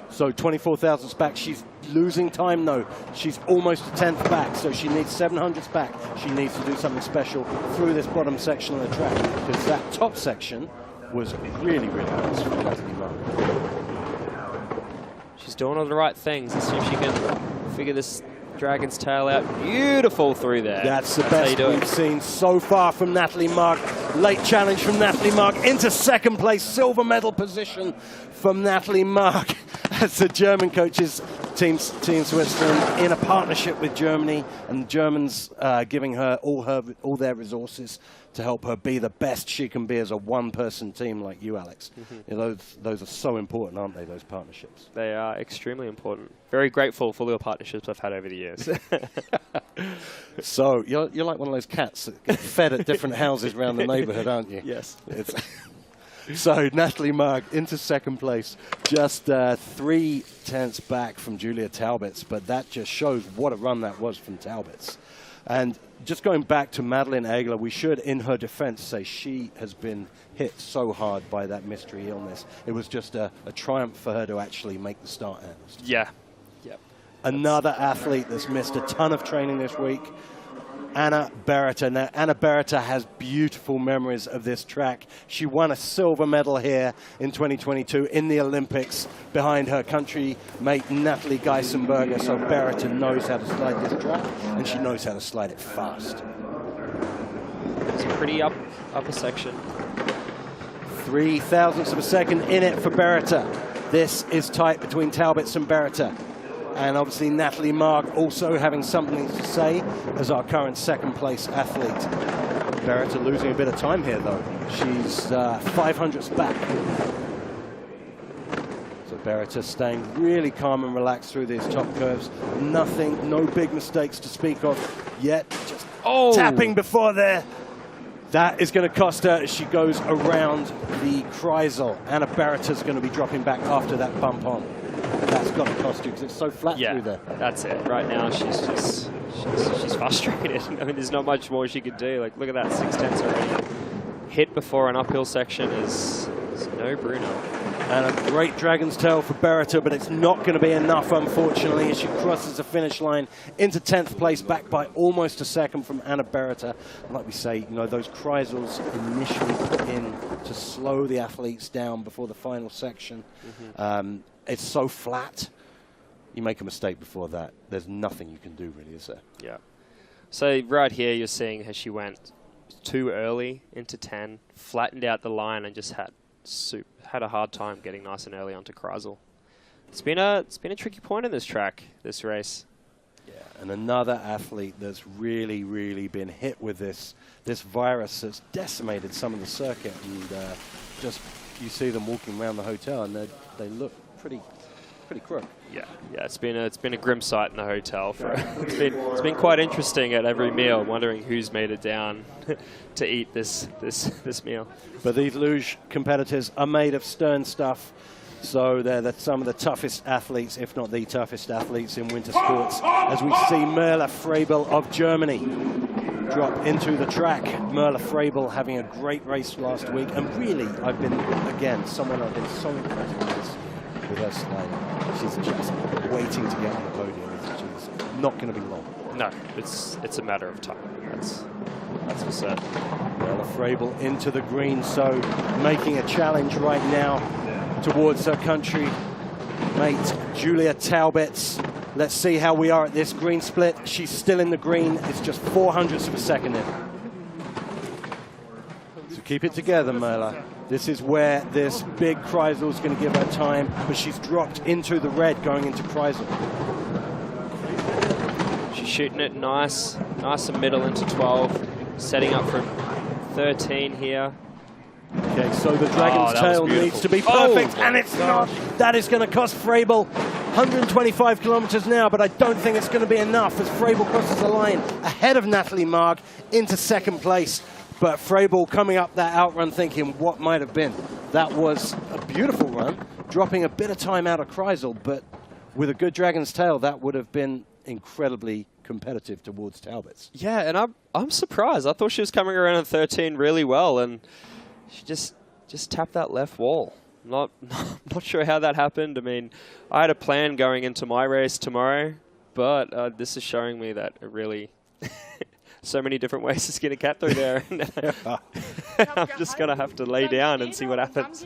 So 24 thousandths back. She's losing time though. She's almost a 10th back, so she needs 700ths back. She needs to do something special through this bottom section of the track, because that top section was really, really nice for Natalie Marg. She's doing all the right things. Let's see if she can figure this Dragon's Tail out. Beautiful through there. That's the best we've seen so far from Natalie Marg. Late challenge from Natalie Marg into second place. Silver medal position from Natalie Marg as the German coaches, Team Switzerland, in a partnership with Germany, and the Germans giving her all their resources to help her be the best she can be as a one-person team like you, Alex. You know, those are so important, aren't they, those partnerships? They are extremely important. Very grateful for the partnerships I've had over the years. So you're like one of those cats that get fed at different houses around the neighborhood, aren't you? Yes. So Natalie Marg into second place, just 3/10 back from Julia Talbot's, but that just shows what a run that was from Talbot's. And just going back to Madeline Egler, we should, in her defense, say she has been hit so hard by that mystery illness. It was just a triumph for her to actually make the start. Yeah. Yep. Another athlete that's missed a ton of training this week, Anna Beretta. Now, Anna Beretta has beautiful memories of this track. She won a silver medal here in 2022 in the Olympics behind her country mate Natalie Geisenberger. So Beretta knows how to slide this track, and she knows how to slide it fast. It's a pretty upper section. 3 thousandths of a second in it for Beretta. This is tight between Talbots and Beretta. And obviously Natalie Marg also having something to say as our current second place athlete. Beretta losing a bit of time here though. She's 500ths back. So Beretta staying really calm and relaxed through these top curves. Nothing, no big mistakes to speak of yet. Just tapping before there. That is going to cost her as she goes around the Kreisel. Anna Beretta's going to be dropping back after that bump on. That's got to cost you because it's so flat through there. That's it. Right now, she's frustrated. I mean, there's not much more she could do. Like, look at that, 6/10 already. Hit before an uphill section is no Bruno. And a great Dragon's Tail for Beretta, but it's not going to be enough, unfortunately, as she crosses the finish line into 10th place, back by almost a second from Anna Beretta. Like we say, you know, those Kreisels initially put in to slow the athletes down before the final section. It's so flat. You make a mistake before that, there's nothing you can do, really, is there? Yeah. So right here, you're seeing how she went too early into 10, flattened out the line, and just had a hard time getting nice and early onto Kreisel. It's been a tricky point in this track, this race. Yeah, and another athlete that's really, really been hit with this virus that's decimated some of the circuit, and just you see them walking around the hotel, and they look pretty crook. Yeah, it's been a grim sight in the hotel. It's been quite interesting at every meal, wondering who's made it down to eat this meal. But these luge competitors are made of stern stuff, so they're some of the toughest athletes, if not the toughest athletes in winter sports. As we see Merle Frebel of Germany drop into the track. Merle Frebel having a great race last week, and really, I've been so impressed with her sliding. She's just waiting to get on the podium. She's not going to be long. No, it's a matter of time. That's for certain. Merle Frebel into the green, so making a challenge right now towards her country mate Julia Talbots. Let's see how we are at this green split. She's still in the green. It's just 400ths of a second in. So keep it together, Merle. This is where this big Kreisel is going to give her time, but she's dropped into the red going into Kreisel. She's shooting it nice and middle into 12, setting up for 13 here. Okay, so the Dragon's Tail needs to be perfect, and it's not. That is going to cost Frebel 125 kilometers now, but I don't think it's going to be enough as Frebel crosses the line ahead of Natalie Marg into second place. But Frebel coming up that outrun thinking what might have been. That was a beautiful run, dropping a bit of time out of Kreisel, but with a good Dragon's Tail, that would have been incredibly competitive towards Talbots. Yeah, and I'm surprised. I thought she was coming around in 13 really well, and she just tapped that left wall. Not sure how that happened. I mean, I had a plan going into my race tomorrow, but this is showing me that it really... so many different ways to skin a cat through there. I'm just going to have to lay down and see what happens.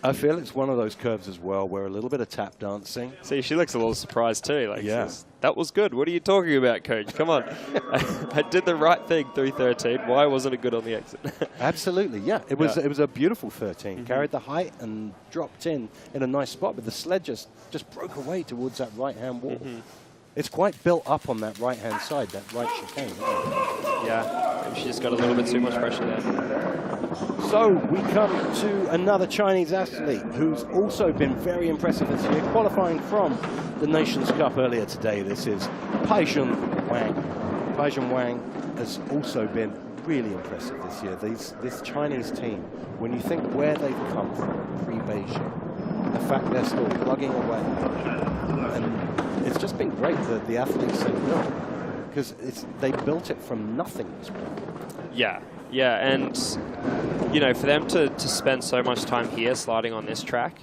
I feel it's one of those curves as well where a little bit of tap dancing. See, she looks a little surprised too. Like, yeah. That was good. What are you talking about, coach? Come on. I did the right thing through 13. Why wasn't it good on the exit? Absolutely, yeah. It was a beautiful 13. Carried the height and dropped in a nice spot, but the sled just broke away towards that right-hand wall. It's quite built up on that right-hand side, that right chicane. Yeah, maybe she just got a little bit too much pressure there. So we come to another Chinese athlete who's also been very impressive this year, qualifying from the Nations Cup earlier today. This is Paijun Wang. Paijun Wang has also been really impressive this year. This Chinese team, when you think where they've come from pre-Beijing, the fact they're still plugging away, and it's just been great that the athletes say no, because they built it from nothing. Yeah, yeah, and you know, for them to spend so much time here sliding on this track,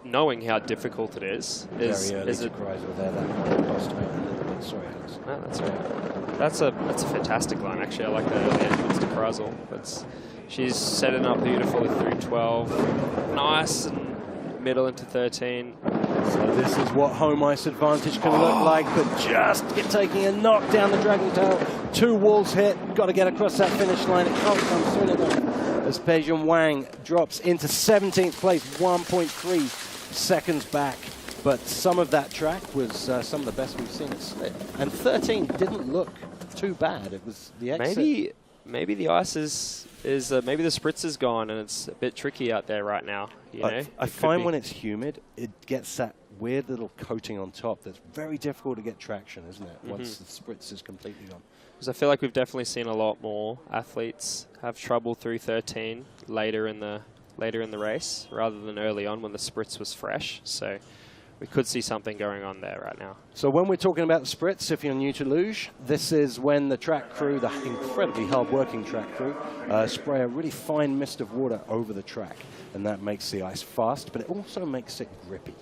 knowing how difficult it is Very early to Chrysler there. That lost me a little bit. Sorry, Alex. No, that's right. That's a fantastic line, actually. I like the entrance to Chrysler. She's setting up beautifully through 12. Nice, and middle into 13. So this is what home ice advantage can look like, but just taking a knock down the Dragon Tail. 2 walls hit. Got to get across that finish line. It can't come soon enough. As Peijian Wang drops into 17th place, 1.3 seconds back. But some of that track was some of the best we've seen at Sled. And 13 didn't look too bad. It was the exit. Maybe the ice is maybe the spritz is gone and it's a bit tricky out there right now. You know? I find when it's humid, it gets that weird little coating on top that's very difficult to get traction, isn't it? Once the spritz is completely gone. Because I feel like we've definitely seen a lot more athletes have trouble through 13 later in the race rather than early on when the spritz was fresh. So we could see something going on there right now. So when we're talking about the spritz, if you're new to luge, this is when the track crew, the incredibly hard-working track crew, spray a really fine mist of water over the track. And that makes the ice fast, but it also makes it grippy.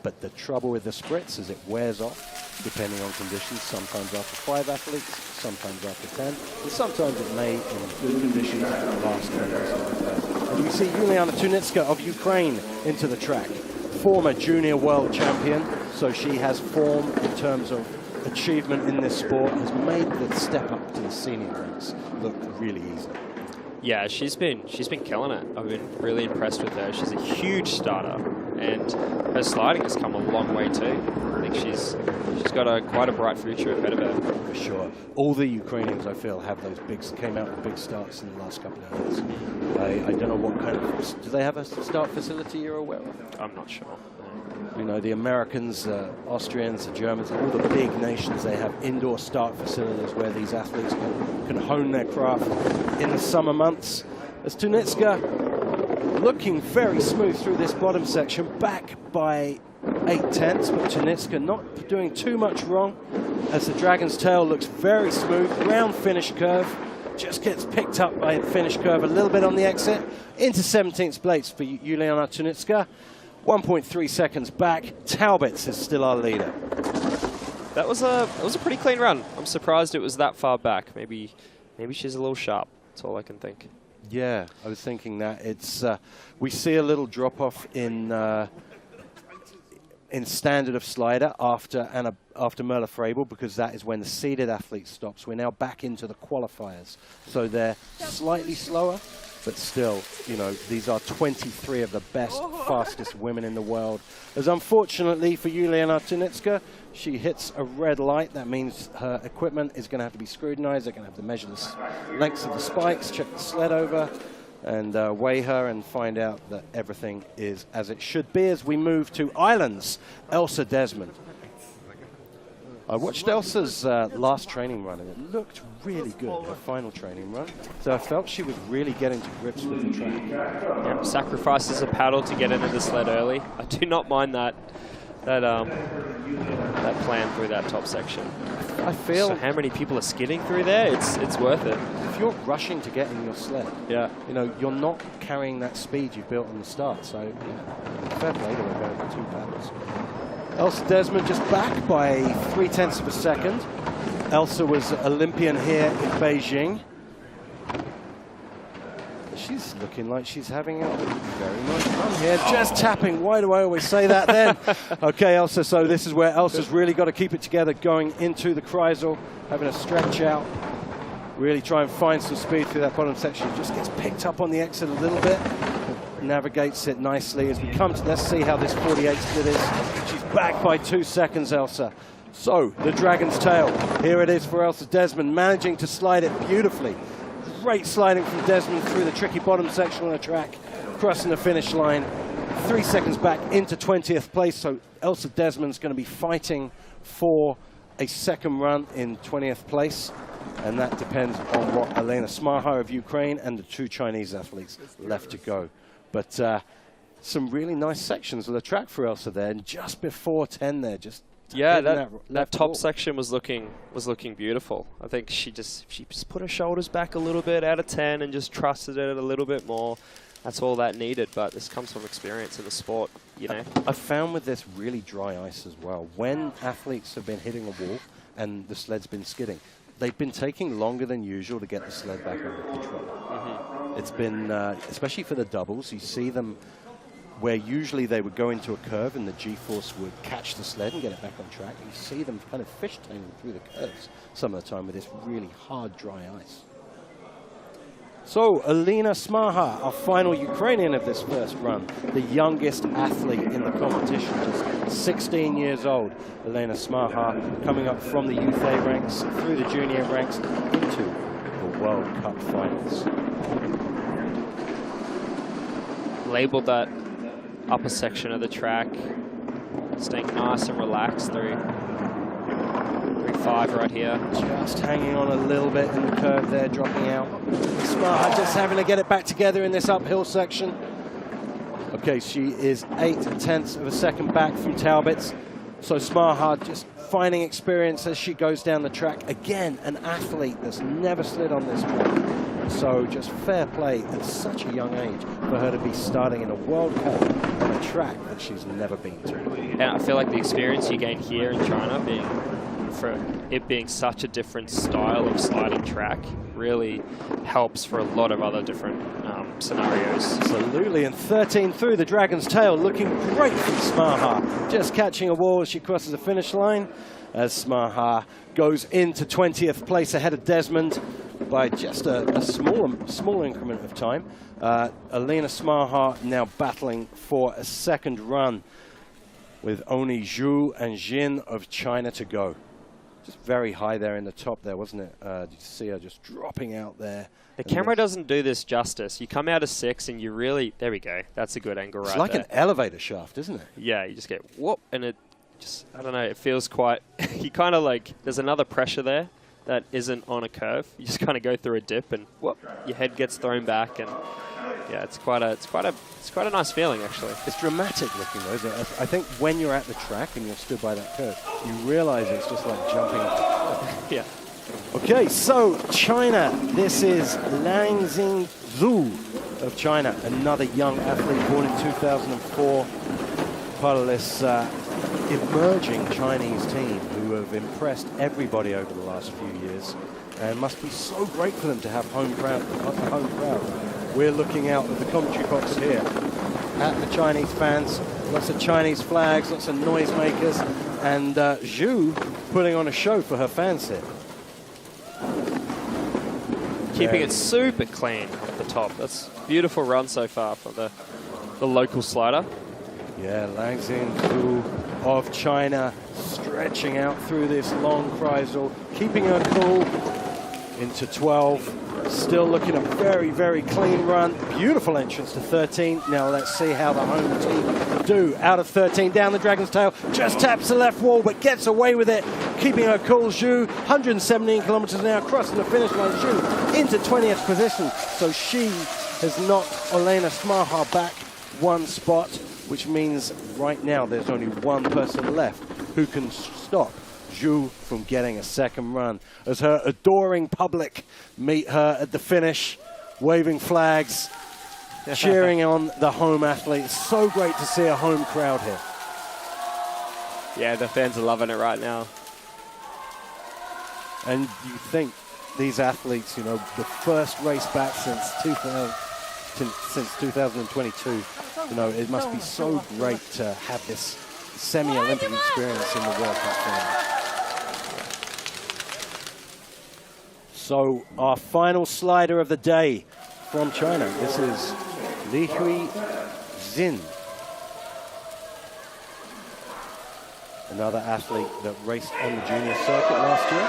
But the trouble with the spritz is it wears off, depending on conditions, sometimes after 5 athletes, sometimes after 10, and sometimes it may, in good conditions, last 10 minutes. And we see Yuliana Tunitska of Ukraine into the track. Former junior world champion, so she has form in terms of achievement in this sport, has made the step up to the senior ranks look really easy. Yeah, she's been killing it. I've been really impressed with her. She's a huge starter, and her sliding has come a long way too. I think she's got quite a bright future ahead of her. For sure. All the Ukrainians, I feel, have those came out with big starts in the last couple of years. I don't know what kind of, do they have a start facility you're aware of? I'm not sure. You know, the Americans, Austrians, the Germans, all the big nations, they have indoor start facilities where these athletes can hone their craft in the summer months. As Tunitska looking very smooth through this bottom section, back by 8/10, but Tunitska not doing too much wrong as the Dragon's Tail looks very smooth, round finish curve, just gets picked up by the finish curve a little bit on the exit, into 17th place for Yuliana Tunitska. 1.3 seconds back. Talbot's is still our leader. That was a pretty clean run. I'm surprised it was that far back. Maybe she's a little sharp. That's all I can think. Yeah, I was thinking that. It's we see a little drop off in standard of slider after Merla Frabel, because that is when the seeded athlete stops. We're now back into the qualifiers, so they're slightly slower. But still, you know, these are 23 of the best, fastest women in the world. As unfortunately for Yuliana Tunitska, she hits a red light. That means her equipment is going to have to be scrutinized. They're going to have to measure the lengths of the spikes, check the sled over, and weigh her and find out that everything is as it should be as we move to Ireland's Elsa Desmond. I watched Elsa's last training run, and it looked really good, her final training run. So I felt she was really getting to grips with the track. Yeah, sacrifices a paddle to get into the sled early. I do not mind that plan through that top section. I feel so how many people are skidding through there? It's worth it. If you're rushing to get in your sled, yeah, you know, you're not carrying that speed you built on the start. So yeah, fair play to her going for 2 paddles. Elsa Desmond just back by 0.3 of a second. Elsa was Olympian here in Beijing. She's looking like she's having a very nice run here. Just tapping. Why do I always say that then? Okay, Elsa, so this is where Elsa's really got to keep it together going into the Kreisel, having a stretch out. Really try and find some speed through that bottom section. Just gets picked up on the exit a little bit. Navigates it nicely as we come to, let's see how this 48 split is. She's back by 2 seconds, Elsa. So, the Dragon's Tail. Here it is for Elsa Desmond, managing to slide it beautifully. Great sliding from Desmond through the tricky bottom section on the track, crossing the finish line. 3 seconds back into 20th place, so Elsa Desmond's going to be fighting for a second run in 20th place. And that depends on what Elena Smarha of Ukraine and the 2 Chinese athletes left to go. But some really nice sections of the track for Elsa there, and just before 10 there, just that top section was looking beautiful. I think she just put her shoulders back a little bit out of 10 and just trusted it a little bit more. That's all that needed, but this comes from experience in the sport, you know. I found with this really dry ice as well, when athletes have been hitting a wall and the sled's been skidding, they've been taking longer than usual to get the sled back under control. It's been, especially for the doubles, you see them where usually they would go into a curve and the G-force would catch the sled and get it back on track. You see them kind of fishtailing through the curves some of the time with this really hard, dry ice. So, Elena Smarha, our final Ukrainian of this first run, the youngest athlete in the competition, just 16 years old. Elena Smarha coming up from the youth A ranks through the junior ranks into the World Cup finals. Labeled that upper section of the track, staying nice and relaxed through 3.5 right here. Just hanging on a little bit in the curve there, dropping out. Smarha just having to get it back together in this uphill section. Okay, she is 0.8 of a second back from Talbot's. So Smarha just finding experience as she goes down the track. Again, an athlete that's never slid on this one. So just fair play at such a young age for her to be starting in a World Cup on a track that she's never been to. And I feel like the experience you gain here in China, being such a different style of sliding track, really helps for a lot of other different scenarios. Absolutely, and 13 through the Dragon's Tail, looking great from Smarha. Just catching a wall as she crosses the finish line, as Smarha goes into 20th place ahead of Desmond by just a small increment of time. Elena Smarha now battling for a second run with only Zhu and Jin of China to go. Just very high there in the top there, wasn't it? Did you see her just dropping out there? The camera doesn't do this justice. You come out of 6 and you really, there we go. That's a good angle right there. It's like an elevator shaft, isn't it? Yeah, you just get whoop, and it just, I don't know, it feels quite, you kind of like, there's another pressure there that isn't on a curve. You just kind of go through a dip and whoop, your head gets thrown back, and yeah, it's quite a nice feeling actually. It's dramatic looking though, isn't it? I think when you're at the track and you're stood by that curve, you realize it's just like jumping. Yeah. Okay, so China, this is Lang Xingzhu of China, another young athlete born in 2004, part of this emerging Chinese team who have impressed everybody over the last few years, and must be so great for them to have home crowd. We're looking out at the commentary box here at the Chinese fans, lots of Chinese flags, lots of noisemakers, and Zhu putting on a show for her fans here. Keeping it super clean off the top. That's a beautiful run so far for the local slider. Yeah, Lang Xingzhu of China stretching out through this long Kreisel, keeping her cool into 12. Still looking a very, very clean run. Beautiful entrance to 13. Now let's see how the home team do. Out of 13, down the Dragon's Tail. Just taps the left wall, but gets away with it. Keeping her cool, Zhu. 117 kilometers an hour, crossing the finish line. Zhu into 20th position. So she has knocked Elena Smarha back one spot, which means right now there's only one person left who can stop Zhu from getting a second run, as her adoring public meet her at the finish, waving flags, cheering on the home athletes. So great to see a home crowd here. Yeah, the fans are loving it right now. And you think these athletes, you know, the first race back since 2022, you know, it must be so great to have this semi-Olympic experience in the World Cup final. So our final slider of the day from China. This is Li Hui Xin, another athlete that raced on the junior circuit last year.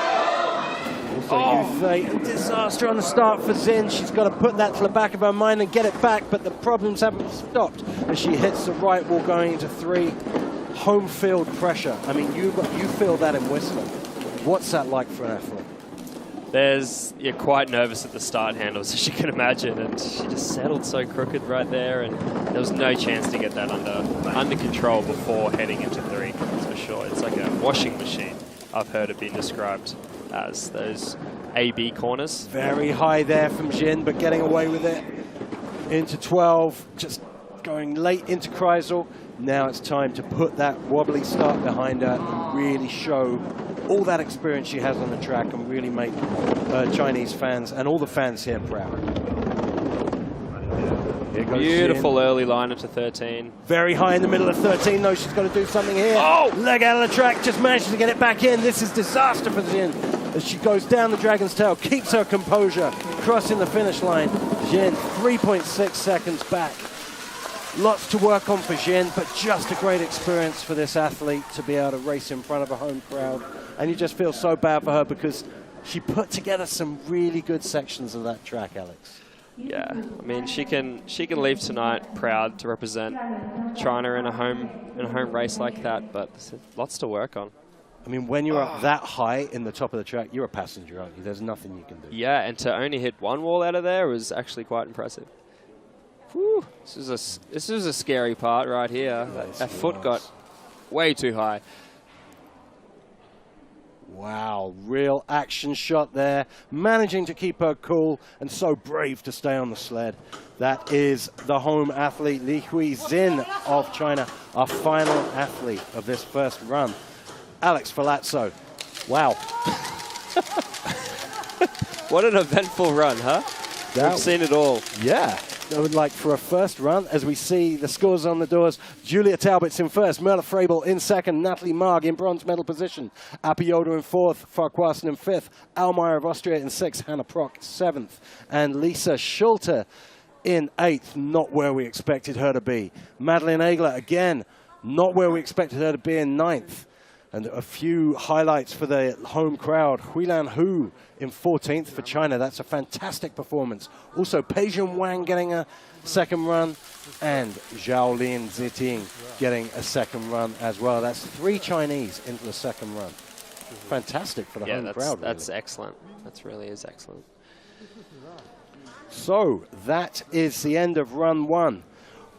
Also youth A, disaster on the start for Xin. She's got to put that to the back of her mind and get it back, but the problems haven't stopped as she hits the right wall going into 3. Home field pressure. I mean, you feel that in Whistler. What's that like for an athlete? You're quite nervous at the start handles, as you can imagine, and she just settled so crooked right there, and there was no chance to get that under control before heading into 3, that's for sure. It's like a washing machine, I've heard it being described as, those A-B corners. Very high there from Jin, but getting away with it. Into 12, just going late into Kreisel. Now it's time to put that wobbly start behind her and really show all that experience she has on the track and really make Chinese fans and all the fans here proud. Here goes Beautiful Jin. early line into 13. Very high in the middle of 13, though. She's got to do something here. Oh! Leg out of the track, just manages to get it back in. This is disaster for Jin as she goes down the Dragon's Tail, keeps her composure, crossing the finish line. Jin, 3.6 seconds back. Lots to work on for Jin, but just a great experience for this athlete to be able to race in front of a home crowd. And you just feel so bad for her because she put together some really good sections of that track, Alex. Yeah, I mean, she can leave tonight proud to represent China in a home race like that, but lots to work on. I mean, when you're up that high in the top of the track, you're a passenger, aren't you? There's nothing you can do. Yeah, and to only hit one wall out of there was actually quite impressive. Whew, this is a scary part right here. That foot got way too high. Wow, real action shot there. Managing to keep her cool and so brave to stay on the sled. That is the home athlete, Li Huizin of China, our final athlete of this first run. Alex Filazzo, wow. What an eventful run, huh? We've seen it all. Yeah. I would like for a first run, as we see the scores on the doors. Julia Talbot's in first, Merle Frabel in second, Natalie Marg in bronze medal position, Apioda in fourth, Farquharson in fifth, Almayer of Austria in sixth, Hannah Prock seventh, and Lisa Schulte in eighth, not where we expected her to be. Madeline Egler, again, not where we expected her to be in ninth. And a few highlights for the home crowd. Huilan Hu in 14th for China. That's a fantastic performance. Also, Peijun Wang getting a second run, and Zhaolin Ziting getting a second run as well. That's 3 Chinese into the second run. Fantastic for the home crowd. That's excellent. That really is excellent. So that is the end of run 1.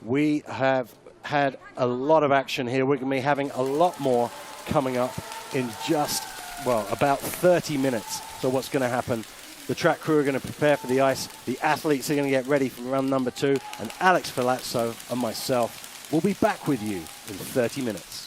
We have had a lot of action here. We're going to be having a lot more coming up in just, well, about 30 minutes. So what's going to happen? The track crew are going to prepare for the ice. The athletes are going to get ready for run number 2. And Alex Filazzo and myself will be back with you in 30 minutes.